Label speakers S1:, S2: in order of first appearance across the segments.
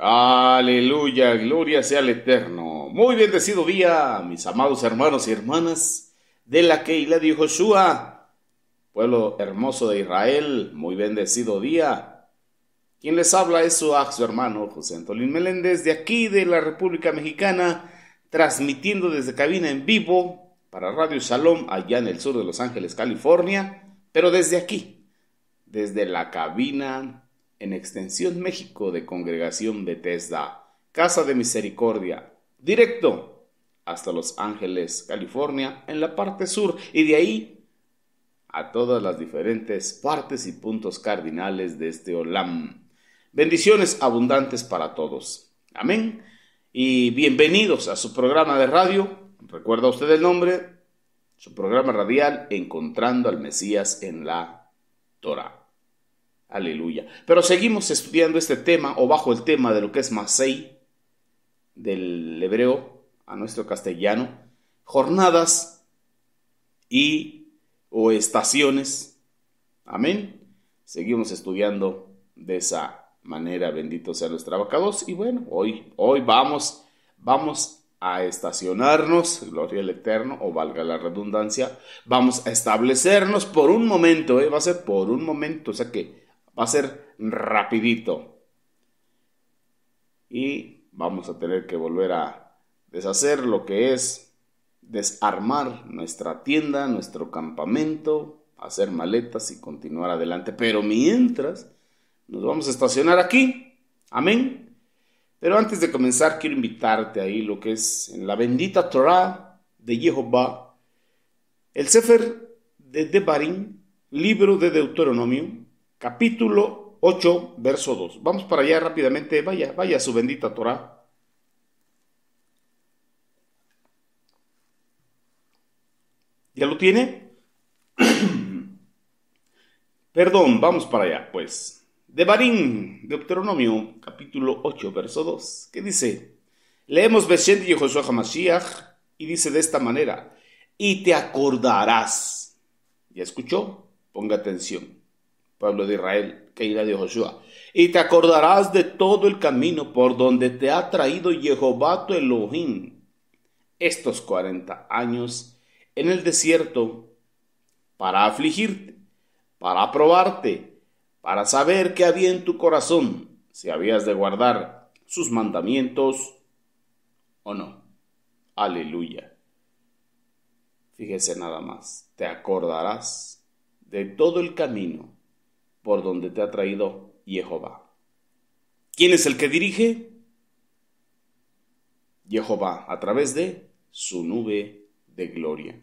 S1: Aleluya, gloria sea al Eterno. Muy bendecido día, mis amados hermanos y hermanas de la Keilah de Yehoshua, pueblo hermoso de Israel. Muy bendecido día. Quien les habla es su hermano José Antolín Meléndez, de aquí de la República Mexicana, transmitiendo desde cabina en vivo para Radio Shalom, allá en el sur de Los Ángeles, California, pero desde aquí, desde la cabina en Extensión México de Congregación Bethesda, Casa de Misericordia, directo hasta Los Ángeles, California, en la parte sur, y de ahí a todas las diferentes partes y puntos cardinales de este Olam. Bendiciones abundantes para todos. Amén. Y bienvenidos a su programa de radio. ¿Recuerda usted el nombre? Su programa radial, Encontrando al Mesías en la Torah. Aleluya. Pero seguimos estudiando este tema, o bajo el tema de lo que es Masei, del hebreo a nuestro castellano, jornadas o estaciones. Amén. Seguimos estudiando de esa manera, bendito sea nuestro abacados. Y bueno, hoy vamos a estacionarnos, gloria al Eterno, o valga la redundancia, vamos a establecernos por un momento, va a ser por un momento, o sea que va a ser rapidito. Y vamos a tener que volver a deshacer lo que es desarmar nuestra tienda, nuestro campamento, hacer maletas y continuar adelante. Pero mientras, nos vamos a estacionar aquí. Amén. Pero antes de comenzar, quiero invitarte ahí lo que es en la bendita Torah de Jehová, el Sefer de Devarim, libro de Deuteronomio, capítulo 8, verso 2. Vamos para allá rápidamente. Vaya a su bendita Torah. ¿Ya lo tiene? Perdón, vamos para allá, pues. Devarim, Deuteronomio, capítulo 8, verso 2. ¿Qué dice? Leemos Beshem de Yehoshua HaMashiach y dice de esta manera: y te acordarás. ¿Ya escuchó? Ponga atención, pueblo de Israel, Keilah de Yehoshua. Y te acordarás de todo el camino por donde te ha traído Jehová tu Elohim estos 40 años en el desierto, para afligirte, para probarte, para saber qué había en tu corazón, si habías de guardar sus mandamientos o no. Aleluya. Fíjese nada más, te acordarás de todo el camino por donde te ha traído Jehová. ¿Quién es el que dirige? Jehová, a través de su nube de gloria,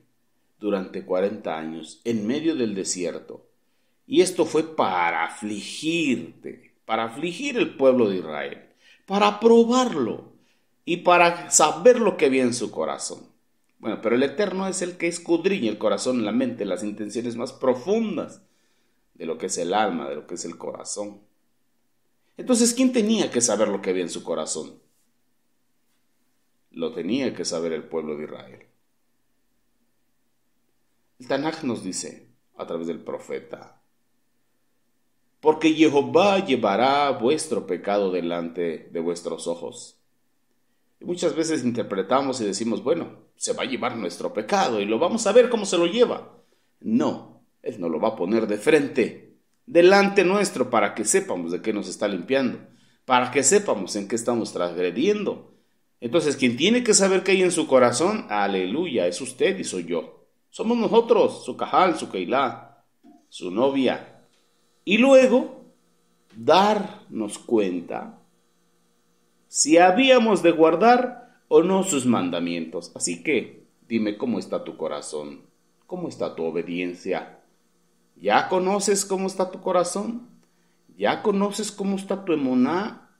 S1: durante 40 años, en medio del desierto. Y esto fue para afligirte, para afligir el pueblo de Israel, para probarlo y para saber lo que había en su corazón. Bueno, pero el Eterno es el que escudriña el corazón, la mente, las intenciones más profundas de lo que es el alma, de lo que es el corazón. Entonces, ¿quién tenía que saber lo que había en su corazón? Lo tenía que saber el pueblo de Israel. El Tanaj nos dice, a través del profeta: porque Jehová llevará vuestro pecado delante de vuestros ojos. Y muchas veces interpretamos y decimos, bueno, se va a llevar nuestro pecado y lo vamos a ver cómo se lo lleva. No, Él nos lo va a poner de frente, delante nuestro, para que sepamos de qué nos está limpiando, para que sepamos en qué estamos transgrediendo. Entonces, quien tiene que saber qué hay en su corazón, aleluya, es usted y soy yo. Somos nosotros, su cajal, su Keilah, su novia. Y luego, darnos cuenta si habíamos de guardar o no sus mandamientos. Así que, dime cómo está tu corazón, cómo está tu obediencia. ¿Ya conoces cómo está tu corazón? ¿Ya conoces cómo está tu emuná,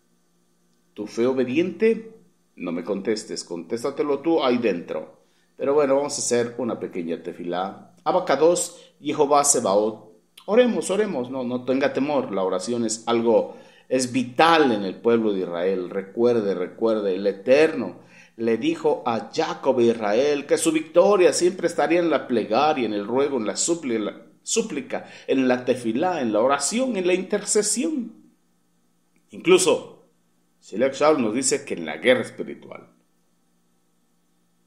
S1: tu fe obediente? No me contestes, contéstatelo tú ahí dentro. Pero bueno, vamos a hacer una pequeña tefilá. Abacados, Jehová Sebaot. Oremos, no tenga temor. La oración es vital en el pueblo de Israel. Recuerde, el Eterno le dijo a Jacob e Israel que su victoria siempre estaría en la plegaria, en el ruego, en la súplica, en la tefilá, en la oración, en la intercesión. Incluso Sheliach Shaul nos dice que en la guerra espiritual,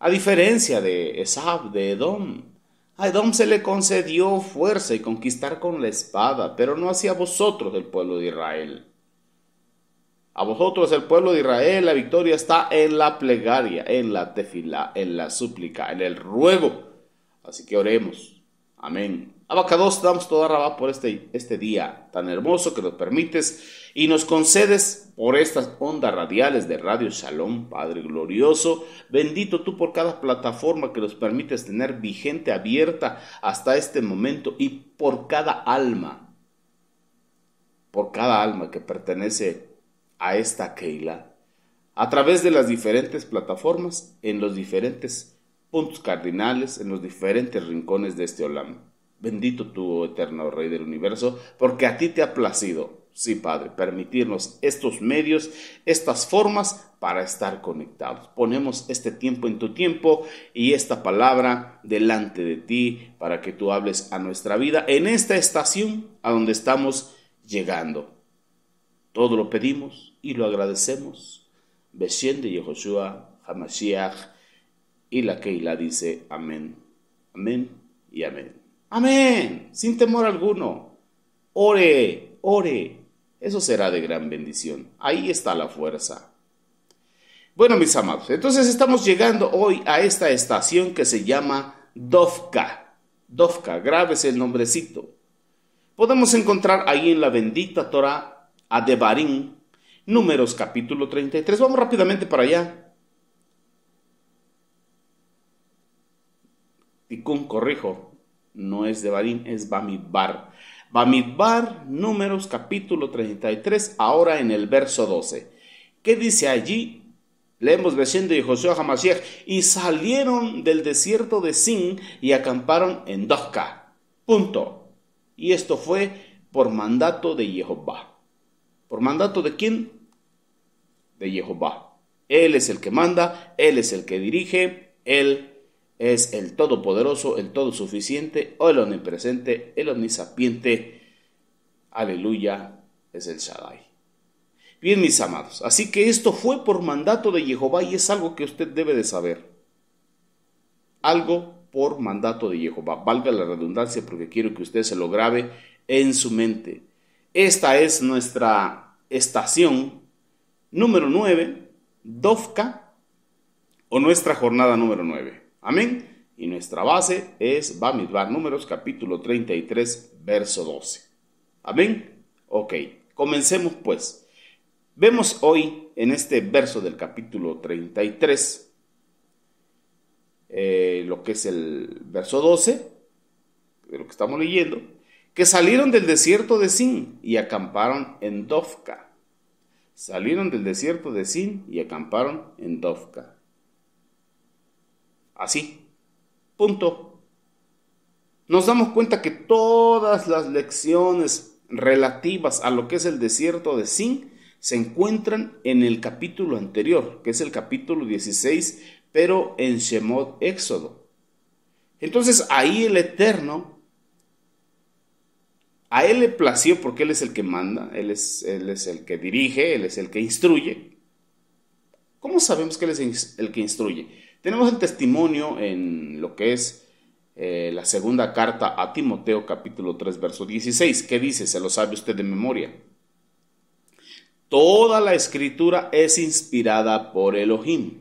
S1: a diferencia de Esab, de Edom, a Edom se le concedió fuerza y conquistar con la espada, pero no hacia vosotros, el pueblo de Israel. A vosotros, el pueblo de Israel, la victoria está en la plegaria, en la tefilá, en la súplica, en el ruego. Así que oremos. Amén. Abacados, damos toda rabá por este día tan hermoso que nos permites y nos concedes por estas ondas radiales de Radio Shalom, Padre glorioso. Bendito tú por cada plataforma que nos permites tener vigente, abierta hasta este momento, y por cada alma que pertenece a esta Keilah, a través de las diferentes plataformas, en los diferentes puntos cardinales, en los diferentes rincones de este Olam. Bendito tú, eterno Rey del Universo, porque a ti te ha placido, sí, Padre, permitirnos estos medios, estas formas para estar conectados. Ponemos este tiempo en tu tiempo y esta palabra delante de ti para que tú hables a nuestra vida en esta estación a donde estamos llegando. Todo lo pedimos y lo agradecemos. Beshem de Yehoshua HaMashiach, y la Keilah dice amén, amén y amén. Amén, sin temor alguno. Ore, ore. Eso será de gran bendición. Ahí está la fuerza. Bueno, mis amados, entonces estamos llegando hoy a esta estación que se llama Dovka. Dovka, grábese el nombrecito. Podemos encontrar ahí en la bendita Torah a Devarim, Números capítulo 33. Vamos rápidamente para allá. Tikkun, corrijo, no es Devarim, es Bamidbar. Bamidbar, Números capítulo 33, ahora en el verso 12. ¿Qué dice allí? Leemos Beshem de Yehoshua HaMashiach, y salieron del desierto de Sin y acamparon en Dovka. Punto. Y esto fue por mandato de Jehová. ¿Por mandato de quién? De Jehová. Él es el que manda, Él es el que dirige, Él es el todopoderoso, el todosuficiente, o el omnipresente, el omnisapiente. Aleluya, es el Shaddai. Bien, mis amados, así que esto fue por mandato de Jehová y es algo que usted debe de saber. Algo por mandato de Jehová. Valga la redundancia porque quiero que usted se lo grabe en su mente. Esta es nuestra estación número 9, Dovka, o nuestra jornada número 9. Amén. Y nuestra base es Bamidbar, Números capítulo 33, verso 12. Amén. Ok, comencemos pues. Vemos hoy en este verso del capítulo 33, lo que es el verso 12, de lo que estamos leyendo, que salieron del desierto de Sin y acamparon en Dovka. Salieron del desierto de Sin y acamparon en Dovka. Así, punto. Nos damos cuenta que todas las lecciones relativas a lo que es el desierto de Sin se encuentran en el capítulo anterior, que es el capítulo 16, pero en Shemot Éxodo. Entonces ahí el Eterno, a Él le plació porque Él es el que manda, Él es el que dirige, Él es el que instruye. ¿Cómo sabemos que Él es el que instruye? Tenemos el testimonio en lo que es la segunda carta a Timoteo, capítulo 3, verso 16, que dice, se lo sabe usted de memoria. Toda la escritura es inspirada por Elohim.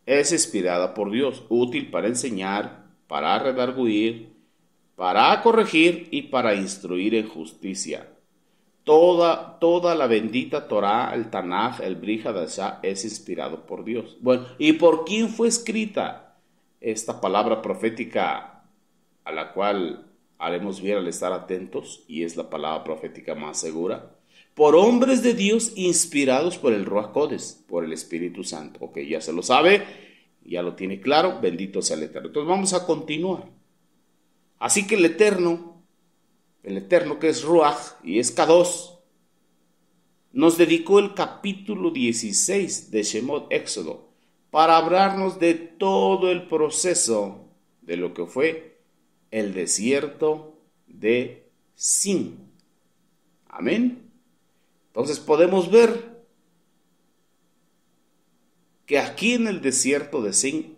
S1: Es inspirada por Dios, útil para enseñar, para redarguir, para corregir y para instruir en justicia. Toda la bendita Torah, el Tanaj, el Brit Hadashah es inspirado por Dios. Bueno, ¿y por quién fue escrita esta palabra profética a la cual haremos bien al estar atentos? Y es la palabra profética más segura. Por hombres de Dios inspirados por el Ruach Kodesh, por el Espíritu Santo. Ok, ya se lo sabe, ya lo tiene claro, bendito sea el Eterno. Entonces vamos a continuar. Así que el Eterno que es Ruach y es Kadosh, nos dedicó el capítulo 16 de Shemot Éxodo para hablarnos de todo el proceso de lo que fue el desierto de Sin. Amén. Entonces podemos ver que aquí en el desierto de Sin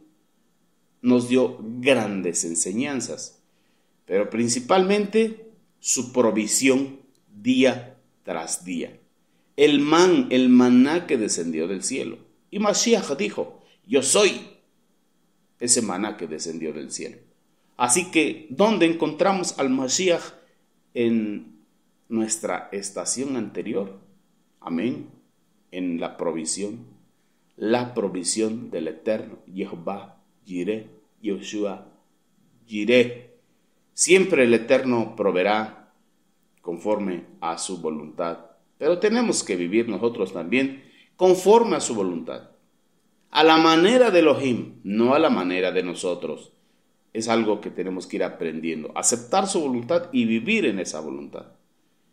S1: nos dio grandes enseñanzas, pero principalmente su provisión día tras día. El maná que descendió del cielo. Y Mashiach dijo, yo soy ese maná que descendió del cielo. Así que, ¿dónde encontramos al Mashiach? En nuestra estación anterior. Amén. En la provisión del Eterno, Jehová, Jireh, Yoshua, Jireh. Siempre el Eterno proveerá conforme a su voluntad, pero tenemos que vivir nosotros también conforme a su voluntad, a la manera de Elohim, no a la manera de nosotros. Es algo que tenemos que ir aprendiendo, aceptar su voluntad y vivir en esa voluntad.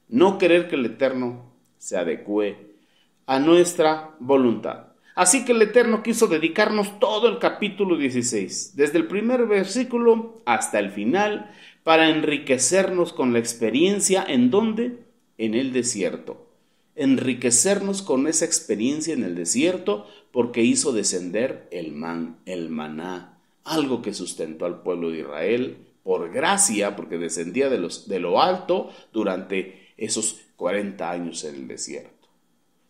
S1: No querer que el Eterno se adecue a nuestra voluntad. Así que el Eterno quiso dedicarnos todo el capítulo 16, desde el primer versículo hasta el final, para enriquecernos con la experiencia en ¿dónde? En el desierto. Enriquecernos con esa experiencia en el desierto, porque hizo descender el maná, algo que sustentó al pueblo de Israel por gracia, porque descendía de lo alto durante esos 40 años en el desierto.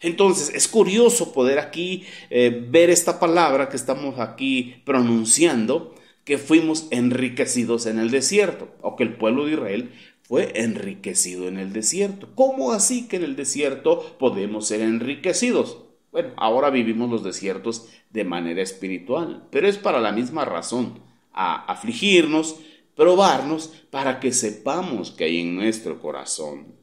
S1: Entonces es curioso poder aquí ver esta palabra que estamos aquí pronunciando, que fuimos enriquecidos en el desierto, o que el pueblo de Israel fue enriquecido en el desierto. ¿Cómo así que en el desierto podemos ser enriquecidos? Bueno, ahora vivimos los desiertos de manera espiritual, pero es para la misma razón, a afligirnos, probarnos, para que sepamos que hay en nuestro corazón.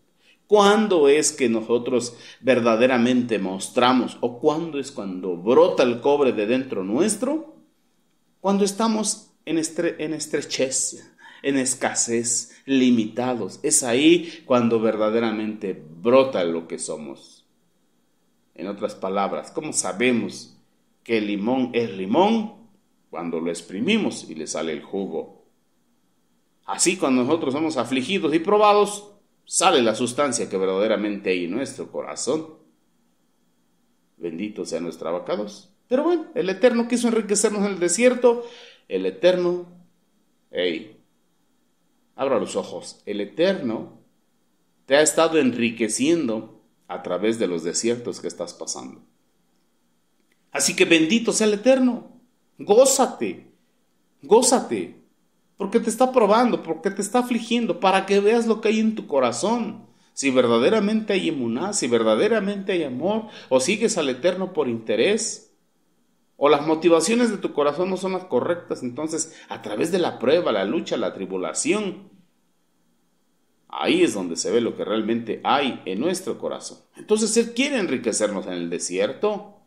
S1: ¿Cuándo es que nosotros verdaderamente mostramos, o cuándo es cuando brota el cobre de dentro nuestro? Cuando estamos en estrechez, en escasez, limitados. Es ahí cuando verdaderamente brota lo que somos. En otras palabras, ¿cómo sabemos que el limón es limón? Cuando lo exprimimos y le sale el jugo. Así, cuando nosotros somos afligidos y probados, sale la sustancia que verdaderamente hay en nuestro corazón. Bendito sea nuestro abacados. Pero bueno, el Eterno quiso enriquecernos en el desierto. El Eterno, abra los ojos. El Eterno te ha estado enriqueciendo a través de los desiertos que estás pasando. Así que bendito sea el Eterno. Gózate, porque te está probando, porque te está afligiendo, para que veas lo que hay en tu corazón. Si verdaderamente hay emuná, si verdaderamente hay amor, o sigues al Eterno por interés, o las motivaciones de tu corazón no son las correctas. Entonces, a través de la prueba, la lucha, la tribulación, ahí es donde se ve lo que realmente hay en nuestro corazón. Entonces, Él quiere enriquecernos en el desierto.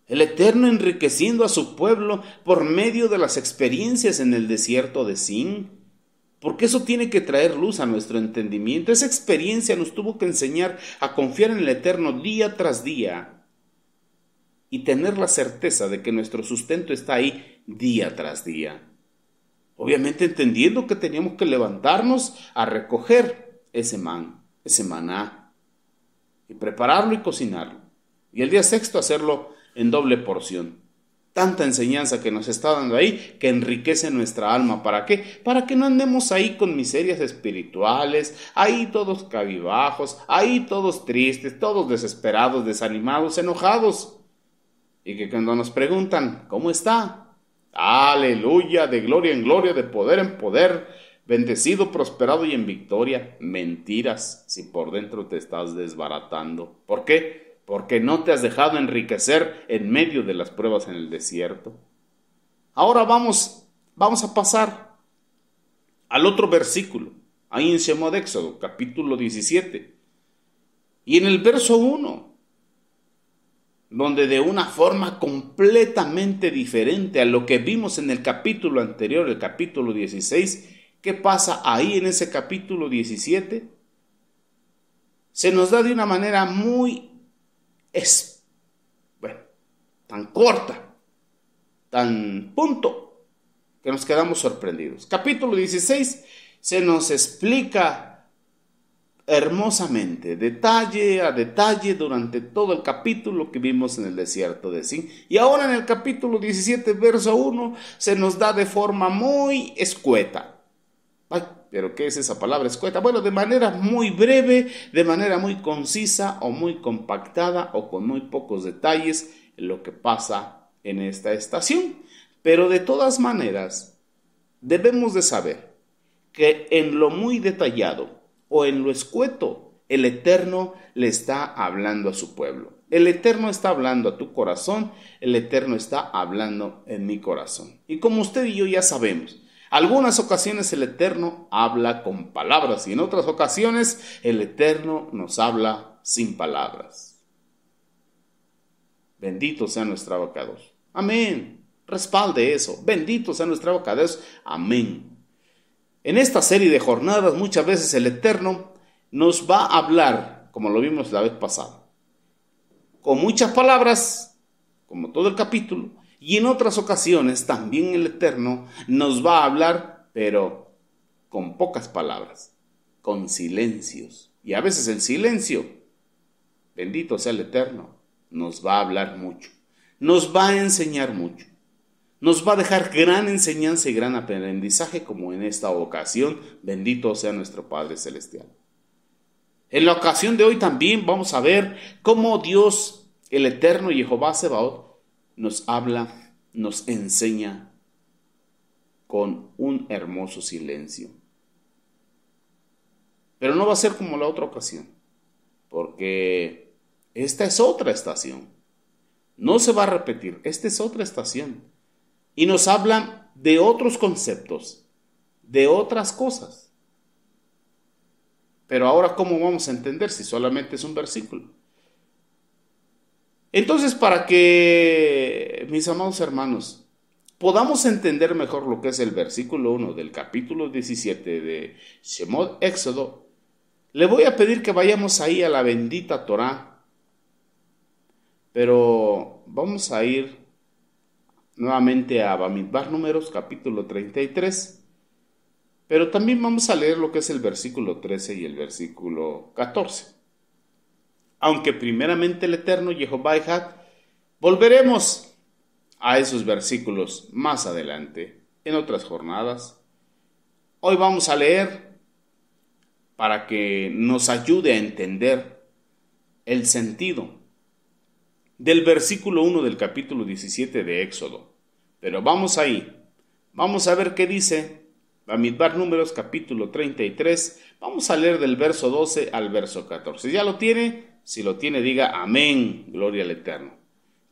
S1: El Eterno enriqueciendo a su pueblo por medio de las experiencias en el desierto de Sin, porque eso tiene que traer luz a nuestro entendimiento. Esa experiencia nos tuvo que enseñar a confiar en el Eterno día tras día y tener la certeza de que nuestro sustento está ahí día tras día. Obviamente entendiendo que teníamos que levantarnos a recoger ese maná, y prepararlo y cocinarlo. Y el día sexto hacerlo en doble porción. Tanta enseñanza que nos está dando ahí, que enriquece nuestra alma. ¿Para qué? Para que no andemos ahí con miserias espirituales, ahí todos cabibajos, ahí todos tristes, todos desesperados, desanimados, enojados. Y que cuando nos preguntan, ¿cómo está? Aleluya, de gloria en gloria, de poder en poder, bendecido, prosperado y en victoria. Mentiras, si por dentro te estás desbaratando. ¿Por qué? Porque no te has dejado enriquecer en medio de las pruebas en el desierto. Ahora vamos a pasar al otro versículo, ahí en Shemot Éxodo, capítulo 17. Y en el verso 1, donde de una forma completamente diferente a lo que vimos en el capítulo anterior, el capítulo 16, ¿qué pasa ahí en ese capítulo 17? Se nos da de una manera tan corta, tan punto, que nos quedamos sorprendidos. Capítulo 16 se nos explica hermosamente, detalle a detalle, durante todo el capítulo que vimos en el desierto de Sin. Y ahora en el capítulo 17, verso 1, se nos da de forma muy escueta. Ay, pero ¿qué es esa palabra escueta? Bueno, de manera muy breve, de manera muy concisa o muy compactada o con muy pocos detalles lo que pasa en esta estación. Pero de todas maneras, debemos de saber que en lo muy detallado o en lo escueto, el Eterno le está hablando a su pueblo. El Eterno está hablando a tu corazón, el Eterno está hablando en mi corazón. Y como usted y yo ya sabemos, algunas ocasiones el Eterno habla con palabras y en otras ocasiones el Eterno nos habla sin palabras. Bendito sea nuestro abacados. Amén. Respalde eso. Bendito sea nuestro abacados. Amén. En esta serie de jornadas muchas veces el Eterno nos va a hablar, como lo vimos la vez pasada, con muchas palabras, como todo el capítulo, y en otras ocasiones también el Eterno nos va a hablar, pero con pocas palabras, con silencios. Y a veces el silencio, bendito sea el Eterno, nos va a hablar mucho, nos va a enseñar mucho. Nos va a dejar gran enseñanza y gran aprendizaje como en esta ocasión. Bendito sea nuestro Padre Celestial. En la ocasión de hoy también vamos a ver cómo Dios, el Eterno Jehová Sebaot, nos habla, nos enseña con un hermoso silencio. Pero no va a ser como la otra ocasión, porque esta es otra estación. No se va a repetir, esta es otra estación. Y nos hablan de otros conceptos, de otras cosas. Pero ahora, ¿cómo vamos a entender si solamente es un versículo? Entonces, para que, mis amados hermanos, podamos entender mejor lo que es el versículo 1 del capítulo 17 de Shemot Éxodo, le voy a pedir que vayamos ahí a la bendita Torá. Pero vamos a ir nuevamente a Bamidbar Números, capítulo 33, pero también vamos a leer lo que es el versículo 13 y el versículo 14. Aunque primeramente el Eterno Jehová Ejad, volveremos a esos versículos más adelante, en otras jornadas. Hoy vamos a leer para que nos ayude a entender el sentido del versículo 1 del capítulo 17 de Éxodo. Pero vamos ahí, vamos a ver qué dice Bamidbar Números capítulo 33, vamos a leer del verso 12 al verso 14. ¿Ya lo tiene? Si lo tiene, diga amén, gloria al Eterno.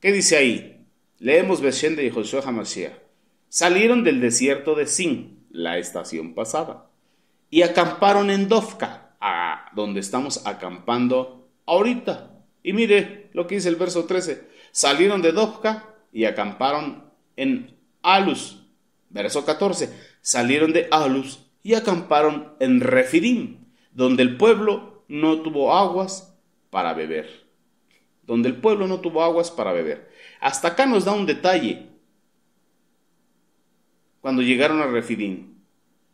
S1: ¿Qué dice ahí? Leemos Beshem de Josué Hamashiach. Salieron del desierto de Sin, la estación pasada, y acamparon en Dofka, donde estamos acampando ahorita. Y mire lo que dice el verso 13. Salieron de Dofka y acamparon en Alus. Verso 14. Salieron de Alus y acamparon en Refidim, donde el pueblo no tuvo aguas para beber. Donde el pueblo no tuvo aguas para beber. Hasta acá nos da un detalle. Cuando llegaron a Refidim,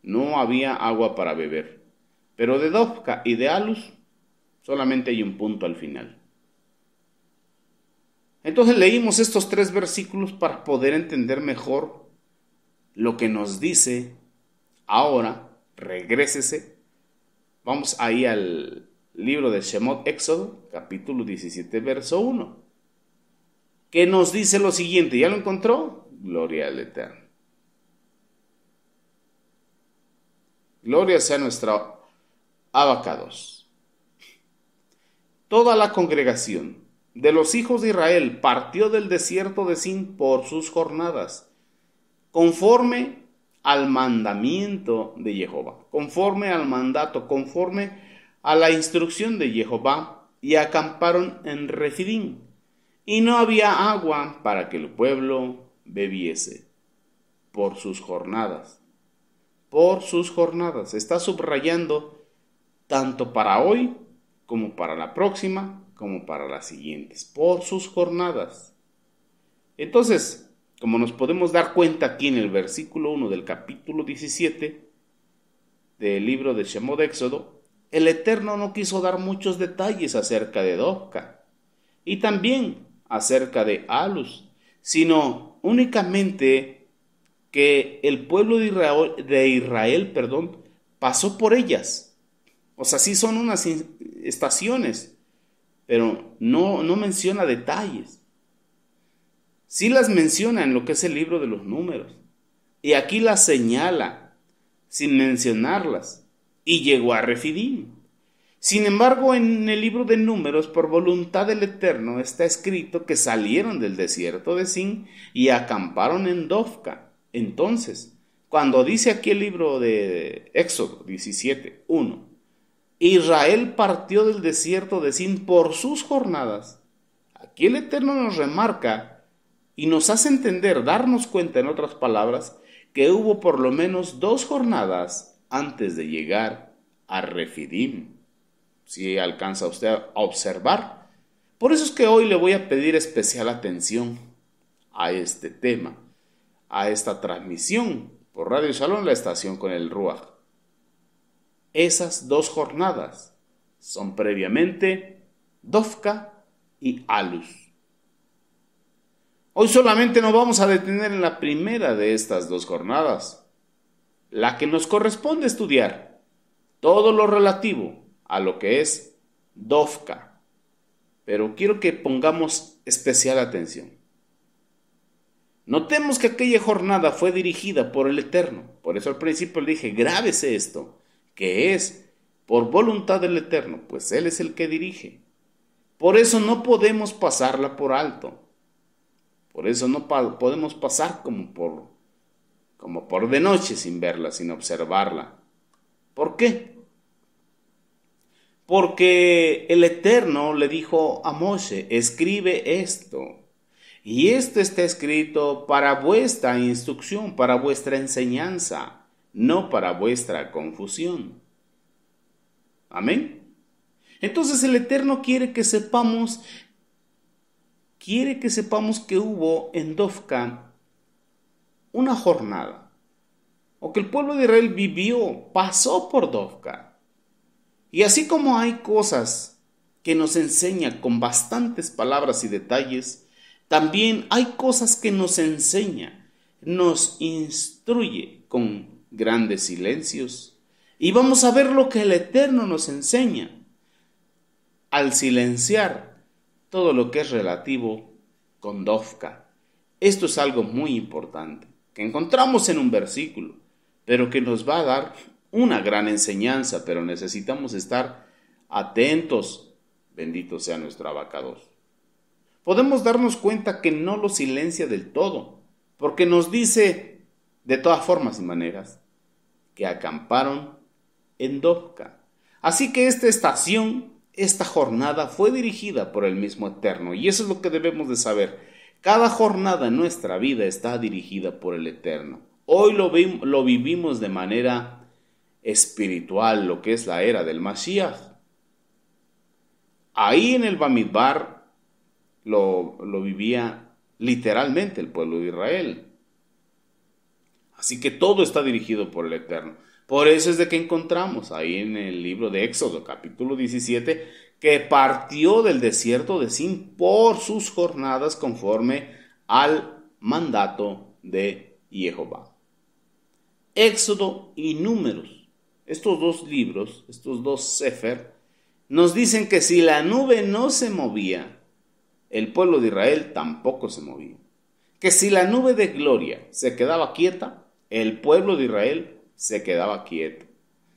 S1: no había agua para beber. Pero de Dofka y de Alus solamente hay un punto al final. Entonces leímos estos 3 versículos para poder entender mejor lo que nos dice. Ahora, regrésese. Vamos ahí al libro de Shemot Éxodo, capítulo 17, verso 1. Que nos dice lo siguiente. ¿Ya lo encontró? Gloria al Eterno. Gloria sea nuestro abacados. Toda la congregación de los hijos de Israel partió del desierto de Sin por sus jornadas, conforme al mandamiento de Jehová, conforme al mandato, conforme a la instrucción de Jehová, y acamparon en Refidim, y no había agua para que el pueblo bebiese, por sus jornadas. Por sus jornadas. Está subrayando tanto para hoy como para la próxima, como para las siguientes, por sus jornadas. Entonces, como nos podemos dar cuenta aquí en el versículo 1 del capítulo 17 del libro de Shemot Éxodo, el Eterno no quiso dar muchos detalles acerca de Dofca y también acerca de Alus, sino únicamente que el pueblo de Israel, pasó por ellas. O sea, sí son unas estaciones, pero no menciona detalles. Sí las menciona en lo que es el libro de los números. Y aquí las señala, sin mencionarlas. Y llegó a Refidim. Sin embargo, en el libro de números, por voluntad del Eterno, está escrito que salieron del desierto de Sin y acamparon en Dofca. Entonces, cuando dice aquí el libro de Éxodo 17:1, Israel partió del desierto de Sin por sus jornadas. Aquí el Eterno nos remarca y nos hace entender, darnos cuenta en otras palabras, que hubo por lo menos 2 jornadas antes de llegar a Refidim. Si alcanza usted a observar. Por eso es que hoy le voy a pedir especial atención a este tema, a esta transmisión por Radio Shalom, la estación con el Ruach. Esas 2 jornadas son previamente Dofca y Alus. Hoy solamente nos vamos a detener en la primera de estas 2 jornadas, la que nos corresponde estudiar, todo lo relativo a lo que es Dofca. Pero quiero que pongamos especial atención. Notemos que aquella jornada fue dirigida por el Eterno. Por eso al principio le dije, grábese esto, que es por voluntad del Eterno, pues Él es el que dirige. Por eso no podemos pasarla por alto. Por eso no podemos pasar como por de noche sin verla, sin observarla. ¿Por qué? Porque el Eterno le dijo a Moshe, escribe esto. Y esto está escrito para vuestra instrucción, para vuestra enseñanza, no para vuestra confusión. Amén. Entonces el Eterno quiere que sepamos que hubo en Dofca una jornada, o que el pueblo de Israel pasó por Dofca. Y así como hay cosas que nos enseña con bastantes palabras y detalles, también hay cosas que nos enseña, nos instruye con grandes silencios. Y vamos a ver lo que el Eterno nos enseña al silenciar todo lo que es relativo con Dofca. Esto es algo muy importante, que encontramos en un versículo, pero que nos va a dar una gran enseñanza, pero necesitamos estar atentos. Bendito sea nuestro abacados. Podemos darnos cuenta que no lo silencia del todo, porque nos dice de todas formas y maneras que acamparon en Dofca. Así que esta estación, esta jornada fue dirigida por el mismo Eterno, y eso es lo que debemos de saber. Cada jornada en nuestra vida está dirigida por el Eterno. Hoy lo vivimos de manera espiritual, lo que es la era del Mashiach. Ahí en el Bamidbar lo vivía literalmente el pueblo de Israel. Así que todo está dirigido por el Eterno. Por eso es de que encontramos ahí en el libro de Éxodo, capítulo 17, que partió del desierto de Sin por sus jornadas conforme al mandato de Jehová. Éxodo y Números, estos 2 libros, estos 2 sefer, nos dicen que si la nube no se movía, el pueblo de Israel tampoco se movía. Que si la nube de gloria se quedaba quieta, el pueblo de Israel se quedaba quieto.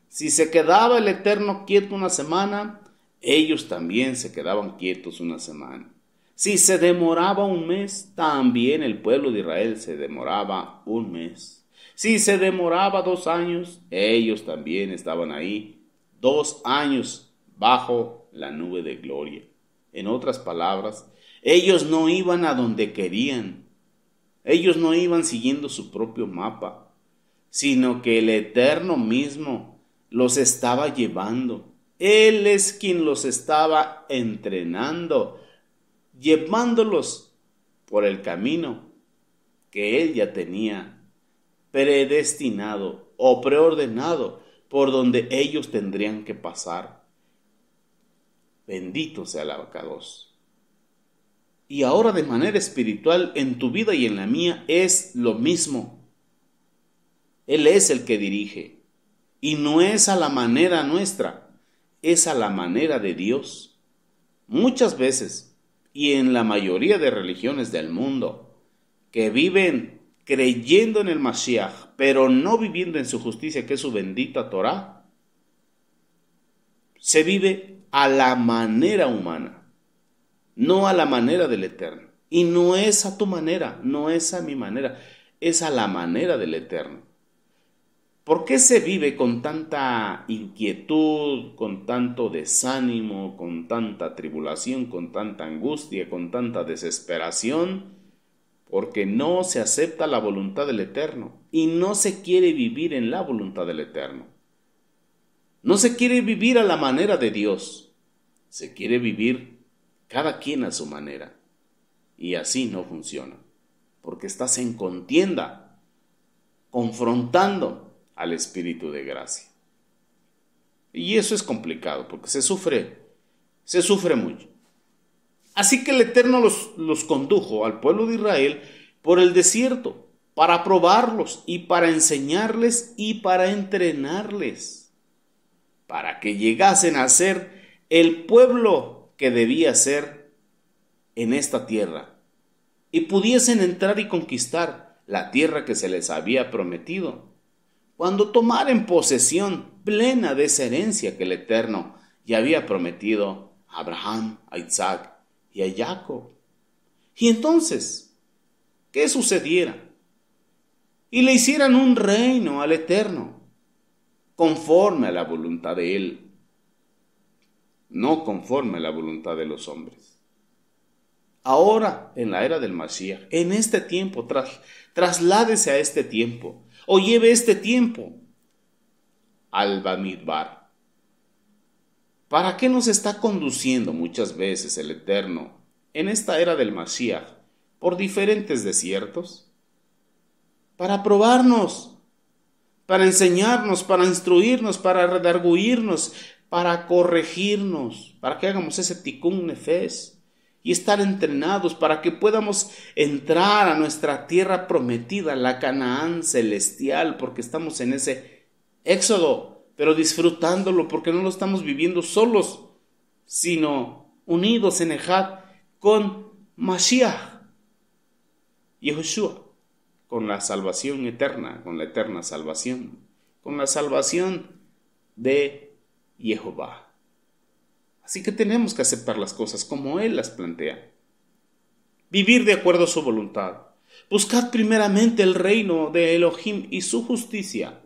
S1: Si se quedaba el Eterno quieto una semana, ellos también se quedaban quietos una semana. Si se demoraba un mes, también el pueblo de Israel se demoraba un mes. Si se demoraba 2 años, ellos también estaban ahí 2 años bajo la nube de gloria. En otras palabras, ellos no iban a donde querían. Ellos no iban siguiendo su propio mapa, sino que el Eterno mismo los estaba llevando. Él es quien los estaba entrenando, llevándolos por el camino que Él ya tenía predestinado o preordenado por donde ellos tendrían que pasar. Bendito sea el abacados. Y ahora de manera espiritual, en tu vida y en la mía, es lo mismo. Él es el que dirige. Y no es a la manera nuestra, es a la manera de Dios. Muchas veces, y en la mayoría de religiones del mundo, que viven creyendo en el Mashiach, pero no viviendo en su justicia, que es su bendita Torah, se vive a la manera humana, no a la manera del Eterno. Y no es a tu manera, no es a mi manera, es a la manera del Eterno. ¿Por qué se vive con tanta inquietud, con tanto desánimo, con tanta tribulación, con tanta angustia, con tanta desesperación? Porque no se acepta la voluntad del Eterno y no se quiere vivir en la voluntad del Eterno. No se quiere vivir a la manera de Dios, se quiere vivir cada quien a su manera. Y así no funciona, porque estás en contienda, confrontando al Espíritu de gracia. Y eso es complicado, porque se sufre mucho. Así que el Eterno los condujo al pueblo de Israel por el desierto, para probarlos y para enseñarles y para entrenarles, para que llegasen a ser el pueblo que debía ser en esta tierra y pudiesen entrar y conquistar la tierra que se les había prometido, cuando tomaren posesión plena de esa herencia que el Eterno ya había prometido a Abraham, a Isaac y a Jacob. Y entonces, ¿qué sucediera? Y le hicieran un reino al Eterno, conforme a la voluntad de Él, no conforme a la voluntad de los hombres. Ahora, en la era del Mashiach, en este tiempo, trasládese a este tiempo, o lleve este tiempo al Bamidbar. ¿Para qué nos está conduciendo muchas veces el Eterno en esta era del Mashiach por diferentes desiertos? Para probarnos, para enseñarnos, para instruirnos, para redarguirnos, para corregirnos, para que hagamos ese tikkun nefesh y estar entrenados para que podamos entrar a nuestra tierra prometida, la Canaán celestial, porque estamos en ese éxodo, pero disfrutándolo, porque no lo estamos viviendo solos, sino unidos en Ejad con Mashiach, Yehoshua, con la salvación eterna, con la eterna salvación, con la salvación de Jehová. Así que tenemos que aceptar las cosas como Él las plantea. Vivir de acuerdo a su voluntad. Buscad primeramente el reino de Elohim y su justicia,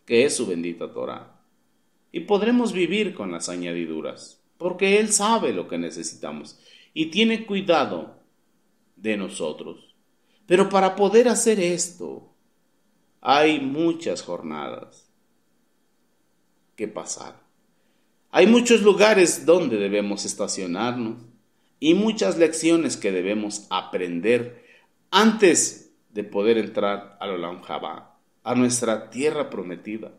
S1: que es su bendita Torah. Y podremos vivir con las añadiduras, porque Él sabe lo que necesitamos y tiene cuidado de nosotros. Pero para poder hacer esto, hay muchas jornadas que pasar. Hay muchos lugares donde debemos estacionarnos y muchas lecciones que debemos aprender antes de poder entrar al Olam Jabá, a nuestra tierra prometida.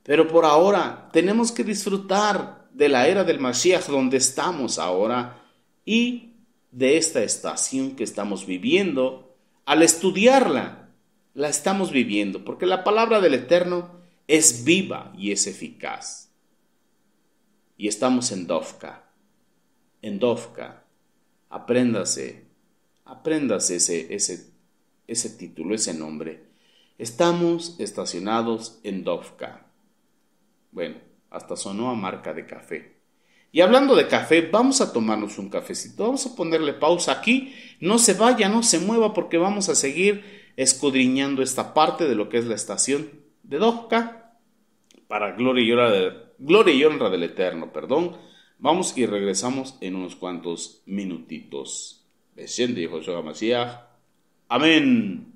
S1: Pero por ahora tenemos que disfrutar de la era del Mashiach donde estamos ahora y de esta estación que estamos viviendo. Al estudiarla, la estamos viviendo, porque la palabra del Eterno es viva y es eficaz. Y estamos en Dofka. En Dofka. Apréndase ese título, ese nombre. Estamos estacionados en Dofka. Bueno, hasta sonó a marca de café. Y hablando de café, vamos a tomarnos un cafecito. Vamos a ponerle pausa aquí. No se vaya, no se mueva, porque vamos a seguir escudriñando esta parte de lo que es la estación de Dofka para gloria y honra del Eterno, Vamos y regresamos en unos cuantos minutitos. Beshen de Yehoshua Mashiach. Amén.